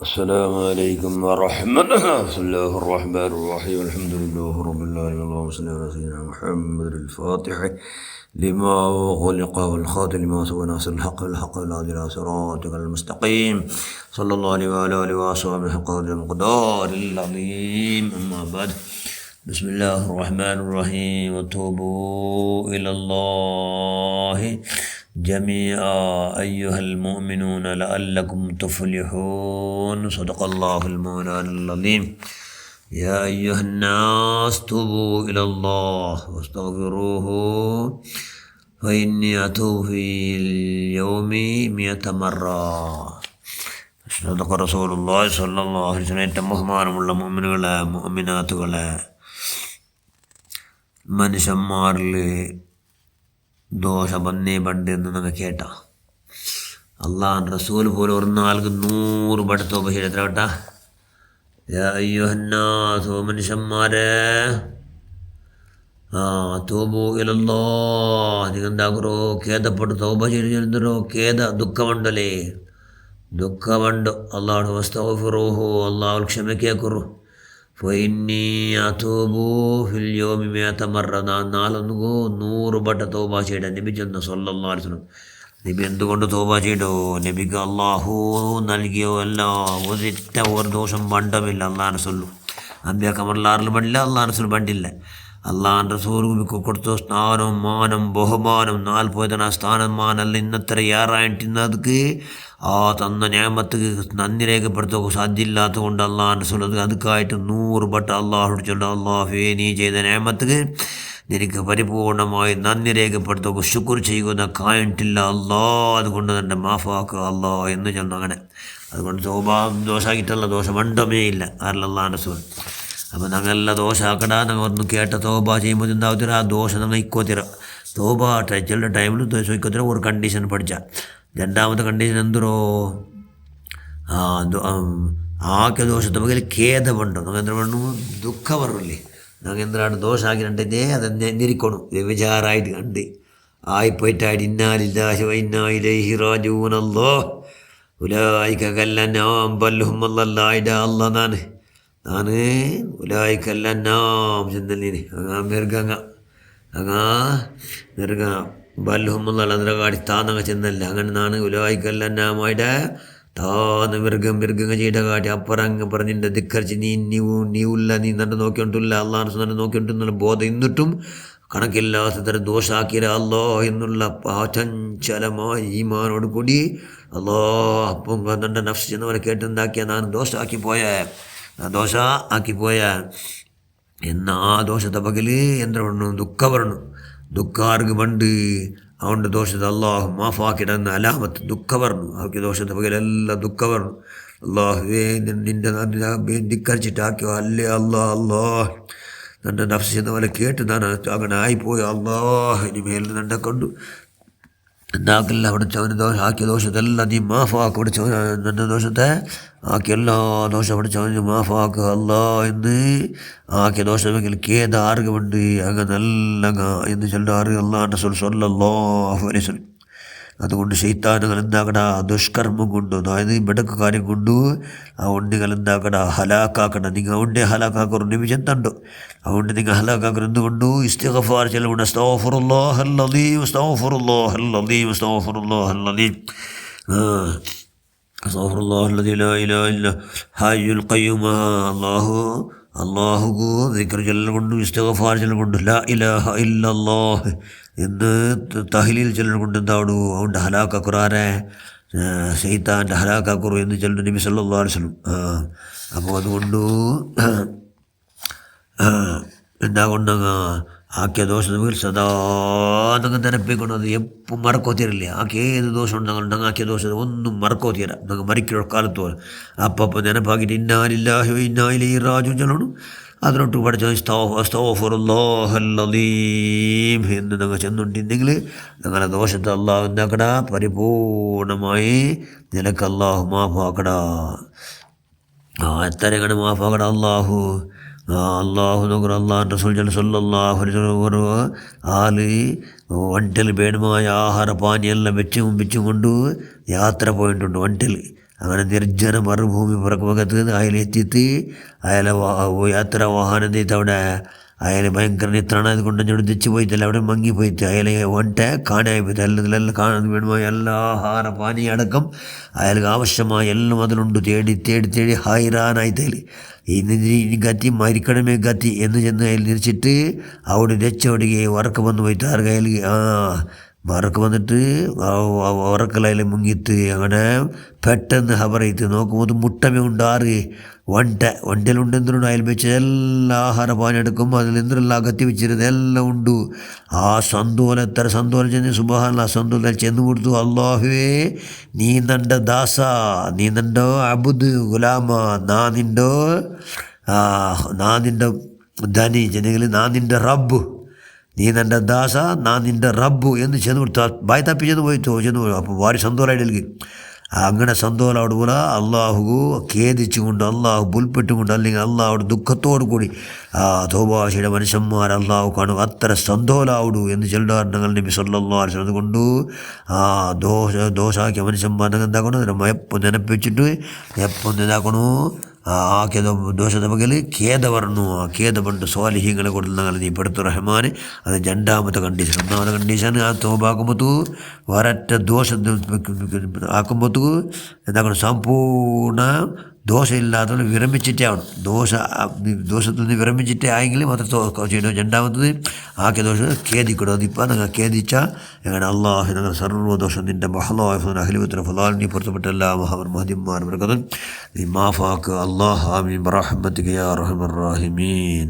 السلام عليكم ورحمة الله. بسم الله الرحمن الرحيم. الحمد لله رب العالمين. اللهم صل على سيدنا محمد الفاتح لما خلق والخاتم لما سبق ناصر الحق بالحق والهادي إلى صراطك المستقيم صلى الله عليه وعلى آله وصحبه حق المقدار العظيم. أما بعد، بسم الله الرحمن الرحيم. وتوبوا إلى الله جميعا أيها المؤمنون لعلكم تفلحون. صدق الله المولان العظيم. يا أيها الناس توبوا إلى الله واستغفروه فإني أتوب في اليوم 100 مرة. صدق رسول الله صلى الله عليه وسلم. ബഹുമാനമുള്ള മുഅ്മിനുകളെ, മുഅ്മിനാത്തുകളെ, മനുഷ്യന്മാരിൽ ദോഷം വന്നേ പണ്ട് എന്ന് നമ്മൾ കേട്ട അള്ളാഹ് റസൂൽ പോലും ഒരു നാൾക്ക് 100 പട തോബ ചെയ്ത് എത്ര വട്ട? യാ അയ്യുഹന്നാസ്, മനുഷ്യന്മാരെ, തോബു ഇലല്ലാഹ്, നിങ്ങൾ എന്താക്കറോ? ഖേദപ്പെട്ട് തോബ ചെയ്തോ? ദുഃഖമുണ്ടല്ലേ? ദുഃഖമുണ്ട്. അള്ളാഹു വസ്തഗ്ഫിറൂഹു, അള്ളാഹു ക്ഷമ കേൾക്കുറു. ഫഇന്നീ അതൂബു ഫിൽ യൗമി 100 മറ, ഞാൻ നാളൊന്നുകോ 100 വട്ട തോബ ചെയ്ത നബി ചെന്ന സല്ലല്ലാഹു അലൈഹി വസല്ലം. നബി എന്തുകൊണ്ട് തോബ ചെയ്തോ? നബിക്ക് അള്ളാഹു നൽകിയോ എല്ലാം ഒരിറ്റ ഒരു ദോഷം ബണ്ടമില്ല. അള്ളാഹ് റസൂലും അമ്പിയാക്കന്മാരിൽ പണ്ടില്ല, അള്ളാഹ് റസൂൽ പണ്ടില്ല. അള്ളാഹ് റസൂലിക്ക് കൊടുത്ത സ്ഥാനം, മാനം, ബഹുമാനം 40 സ്ഥാനം മാനല്ല ഇന്നത്ര യാറായിട്ടിന്നದಕ್ಕೆ ആ തന്ന ഞാമത്തുക്ക് നന്ദി രേഖപ്പെടുത്തുക സാധ്യമില്ലാത്തത് കൊണ്ട് അള്ളാഹ് റസൂൽ അതുക്കായിട്ട് 100 വട്ടം അള്ളാഹുട് ചൊല്ല, അള്ളാഹുവേ നീ ചെയ്ത ഞാമത്തുക്ക് നിനക്ക് പരിപൂർണമായി നന്ദി രേഖപ്പെടുത്തുക, ശുക്ർ ചെയ്യുന്ന കായിട്ടില്ല അള്ളാഹ്, അതുകൊണ്ട് തന്നെ മാഫാക്കുക അള്ളാഹ് എന്ന് ചൊല്ലുന്നു. അങ്ങനെ അതുകൊണ്ട് ദോഷമാക്കിയിട്ടുള്ള ദോഷം മണ്ടമേ ഇല്ല കാരണം അള്ളാഹ് റസൂൽ. അപ്പോൾ ഞങ്ങളെല്ലാം ദോഷമാക്കട, ഞങ്ങൾ ഒന്ന് കേട്ട തോബ ചെയ്യുമ്പോൾ എന്താവത്തിര ആ ദോഷം ഞങ്ങൾ ഇക്കോത്തിര തോബ ചില ടൈമിൽ ദോഷം ഇക്കോത്തിര. ഒരു കണ്ടീഷൻ പഠിച്ച രണ്ടാമത്തെ കണ്ടീഷൻ എന്തോ ആക്കെ ദോഷത്തെ ಬಗ್ಗೆ ಖೇದമുണ്ടോ? ഞങ്ങൾ എന്ത് പറഞ്ഞു? ദുഃഖ പറയില്ലേ? ഞങ്ങൾ എന്താണ് ദോഷം ആക്കിയിട്ടുണ്ടേ അതെന്നെ നിരിക്കണം വ്യഭിചാരമായിട്ട് കണ്ട് ആയിപ്പോയിട്ടായിട്ട് ഇന്നാലില്ലാഹി വ ഇന്നാ ഇലൈഹി റാജിഊൻ. അല്ലാഹ് ഉലൈക കല്ലനാം ബൽഹും അല്ലാഹ് നാന് ഉലായിക്കല്ലാം ചെന്നല്ലീന് മെറുകങ്ങ മെറുക ബല്ഹുമുള്ള അതിൻ്റെ കാടി താന്നങ്ങ ചെന്നല്ല. അങ്ങനെ നാണ് ഉലായിക്കല്ലാമായിട്ട് താന്ന് മൃഗങ്ങ ചെയ്ത കാട്ടി അപ്പുറങ്ങ് പറഞ്ഞിട്ട് ധിക്കരിച്ച് നീവുല്ല, നീ തന്നെ നോക്കിക്കൊണ്ടില്ല, അള്ളാഹ് തന്നെ നോക്കിക്കൊണ്ടെന്നുള്ള ബോധം എന്നിട്ടും കണക്കില്ലാത്ത തരം ദോഷാക്കിര അല്ലാഹ് എന്നുള്ള പാചഞ്ചലമായ ഈമാനോട് കൂടി അല്ലാഹ് അപ്പം തൻ്റെ നഫ്സ് ചെന്നവരെ കേട്ടെന്താക്കിയ ഞാൻ ദോഷ ആക്കിപ്പോയ എന്ന ആ ദോഷത്തെ പകൽ എന്താ പറഞ്ഞു? ദുഃഖ പറഞ്ഞു. ദുഃഖാർക്ക് പണ്ട് അവൻ്റെ ദോഷത്തെ അള്ളാഹു മാഫാക്കിടുന്ന അലാമത്ത് ദുഃഖ പറഞ്ഞു. അവർക്ക് ദോഷത്തെ പകലെല്ലാം ദുഃഖ പറഞ്ഞു. അള്ളാഹുവേ നിൻ്റെ ധിക്കരിച്ചിട്ടാക്കിയോ അല്ലേ അള്ളാഹ് എൻ്റെ നഫ്സ് എന്നപോലെ കേട്ട് ഞാൻ അങ്ങനെ ആയിപ്പോയി. അള്ളാഹ് ഇനി മേലിൽ നിന്നെ കൊണ്ടു എന്താക്കില്ല പഠിച്ചവന് ദോഷം ആക്കിയ ദോഷത്തെല്ലാം നീ മാഫാക്ക് പഠിച്ചവൻ, എൻ്റെ ദോഷത്തെ ആക്കിയ എല്ലാ ദോഷം പഠിച്ചവന് മാഫാക്കുക അല്ലാ എന്ന് ആക്കിയ ദോഷമെങ്കിൽ കേദ ആർഗമുണ്ട് അങ്ങനെ നല്ല എന്ന് ചൊല്ലാറ് അല്ലാഹ് റസൂൽ സ്വല്ലല്ലാഹു അലൈഹി വസല്ലം. അതുകൊണ്ട് ശൈത്താനുകൾ എന്താക്കട ദുഷ്കർമ്മം കൊണ്ട്, അതായത് ബെടക്ക് കാര്യം കൊണ്ട് ആ ഉണ്ണികൾ എന്താക്കട ഹലാക്കാക്കട. നിങ്ങൾ ഉണ്ടെ ഹലാക്കാക്കൊരു നിമിഷത്തുണ്ടോ? അതുകൊണ്ട് നിങ്ങൾ ഹലാക്കാക്കർ എന്തുകൊണ്ടു? ഇസ്തിഗ്ഫാർ ചെല്ലുകൊണ്ട് അസ്തഗ്ഫിറുല്ലാഹൽ അദീം അസ്തഗ്ഫിറുല്ലാഹൽ അദീം അസ്തഗ്ഫിറുല്ലാഹൽ അദീം അസ്തഗ്ഫിറുല്ലാഹൽ അദീം ലാ ഇലാഹ ഇല്ല ഹയ്യുൽ ഖയ്യൂം. അള്ളാഹു ദിക്ർ ചൊല്ലുകൊണ്ട് ഇസ്തിഗ്ഫാർ ചൊല്ലുകൊണ്ട് ലാ ഇലാഹ ഇല്ലല്ലാഹ് എന്ന് തഹ്ലീൽ ചൊല്ലുകൊണ്ട് എന്താവടു? അതുകൊണ്ട് ഹലാക്കാക്കുറാരെ ശൈത്താൻ്റെ ഹലാക്കാക്കുറു എന്ന് ചൊല്ലുന്നു നബി സല്ലല്ലാഹു അലൈഹി വസല്ലം. അപ്പോൾ അതുകൊണ്ട് എന്താ കൊണ്ടങ്ങ ആക്കിയ ദോഷം സദാ നിങ്ങൾ നിരപ്പിക്കൊണ്ട് അത് എപ്പം മറക്കോത്തിരില്ലേ? ആക്കി ഏത് ദോഷം ഉണ്ടെങ്കിൽ ആക്കിയ ദോഷം ഒന്നും മറക്കോത്തിര. നിങ്ങൾ മരിക്കുന്ന കാലത്ത് പോലെ അപ്പം നിനപ്പാക്കിയിട്ട് ഇന്നാ ലില്ലാഹി വ ഇന്നാ ഇലൈഹി റാജിഊൻ ചൊല്ലണം. അതിനോട്ട് പഠിച്ച അസ്തഗ്ഫിറുല്ലാഹൽ അദീം എന്ന് നിങ്ങൾ ചെന്നുണ്ടെങ്കിൽ നിങ്ങളെ ദോഷത്തെ അള്ളാഹു എന്താക്കട പരിപൂർണമായി നിനക്ക് അള്ളാഹു മാഫാക്കട. എത്രയാണ് മാഫാക്കട അള്ളാഹു? അള്ളാഹു നോക്കറ അള്ളാഹ് റസൂൽ സല്ലല്ലാഹു അലൈഹി വസല്ലം ആല് വണ്ടിൽ വേണമായ ആഹാര പാനീയെല്ലാം വെച്ചും കൊണ്ട് യാത്ര പോയിട്ടുണ്ട്. വണ്ടിൽ അങ്ങനെ നിർജ്ജന മറുഭൂമി പുറക്കുമകത്ത് അയാളെത്തിയിട്ട് അയാളെ യാത്ര വാഹനം ചെയ്ത് അവിടെ അയാൾ ഭയങ്കര നിത്രാണത് കൊണ്ട് ഞൊടിച്ച് പോയിട്ടല്ല അവിടെ മങ്ങിപ്പോയിട്ട് അയാളെ ഒണ്ടെ കാണായി പോയിട്ട് എല്ലാത്തിലെല്ലാം കാണാൻ വേണമായ എല്ലാ ആഹാര പാനീയടക്കം അയാൾക്ക് ആവശ്യമായ എല്ലാം അതിലുണ്ട്. തേടി തേടി തേടി ഹൈറാനായിട്ടതിൽ ഇനി ഗത്തി മരിക്കണമേ ഗത്തി എന്ന് ചെന്ന് അയാൾ തിരിച്ചിട്ട് അവിടെ രച്ചോടിക്ക് ഉറക്കം വന്ന് പോയിട്ട് ആർക്ക് അയാൾ വറക്ക് വന്നിട്ട് ഉറക്കലയിൽ മുങ്ങിയിട്ട് അങ്ങനെ പെട്ടെന്ന് ഹബറയിട്ട് നോക്കുമ്പോൾ മുട്ടമേ ഉണ്ടാറ് വണ്ടിയിലുണ്ട് എന്തിനുണ്ട് അയൽ വെച്ച് എല്ലാ ആഹാര പാനം എടുക്കും അതിൽ എന്തിനെല്ലാം അകത്തി വെച്ചിരുന്നത് എല്ലാം ഉണ്ട്. ആ സന്തോലം എത്ര സന്തോലം ചെന്ന് സുബ്ഹാനല്ലാ സന്തോലം ചെന്ന് കൊടുത്തു. അല്ലാഹുവേ നീ നിൻ്റെ ദാസ, നീ നിൻ്റെ അബുദ് ഗുലാമ, നാ നിൻ്റെ ധനി ജനങ്ങൾ, നാ നിൻ്റെ റബ്ബ്, നീ നിൻ്റെ ദാസ, നാ നിൻ്റെ റബ്ബു എന്ന് ചെന്ന് കൊടുത്തു. ബായ് തപ്പി ചെന്ന് പോയി അപ്പോൾ ഭാരി സന്തോഷമായിട്ട് അങ്ങനെ സന്തോഷമാവോട് പോലെ അള്ളാഹു ഖേദിച്ചുകൊണ്ട് അള്ളാഹു പുൽപ്പെട്ടുകൊണ്ട് അല്ലെങ്കിൽ അള്ളാഹുടെ ദുഃഖത്തോടു കൂടി തോബാശയുടെ മനുഷ്യന്മാർ അള്ളാഹു കാണും അത്ര സന്തോഷമാവിടൂ എന്ന് ചെല്ലുകാരണങ്ങൾ നബി സല്ലല്ലാഹു അലൈഹി വസല്ലം കൊണ്ട് ദോഷാക്കിയ മനുഷ്യന്മാർ എന്താക്കണം എപ്പം ನೆನಪಿച്ചിട്ട് എപ്പം ഇതാക്കണു ആക്കിയത് ദോഷದ ಬಗ್ಗೆ ಖೇದ ಬರನು ಆ ಖೇದ ಬಂದು ಸ್ವಾಲಿಹಿಗಳ ಕೊಡಲು ನೀ ಪಡ್ತು ರಹಮಾನೆ. ಅದು രണ്ടാമത്തെ കണ്ടീഷൻ. ഒന്നാമത്തെ കണ്ടീഷൻ ആ തോബാക്കുമ്പോൾ ഒരൊറ്റ ദോഷം ആക്കുമ്പോൾ എന്താക്കണം സമ്പൂർണ്ണ ദോഷമില്ലാത്തവർ വിരമിച്ചിട്ടേ ആവണം. ദോഷത്തിൽ നിന്ന് വിരമിച്ചിട്ടേ ആയെങ്കിൽ മാത്രം ചെയ്യണം. രണ്ടാമത്തത് ആക്കിയ ദോഷം ഖേദിക്കണം. അതിപ്പോൾ നിങ്ങൾ ഖേദിച്ചാൽ എങ്ങനെ അള്ളാഹു നിങ്ങൾ സർവ്വദോഷം നിൻ്റെ മഹലാഹു അഹ്ലിപുത്ര ഫലാൽ നീ പുറത്തുപെട്ട എല്ലാ മഹാന്മാരും നീ മാഫാക്ക് അള്ളാഹ് ആമീൻ ബിറഹ്മതിക യാ അർഹമർ റഹീമീൻ.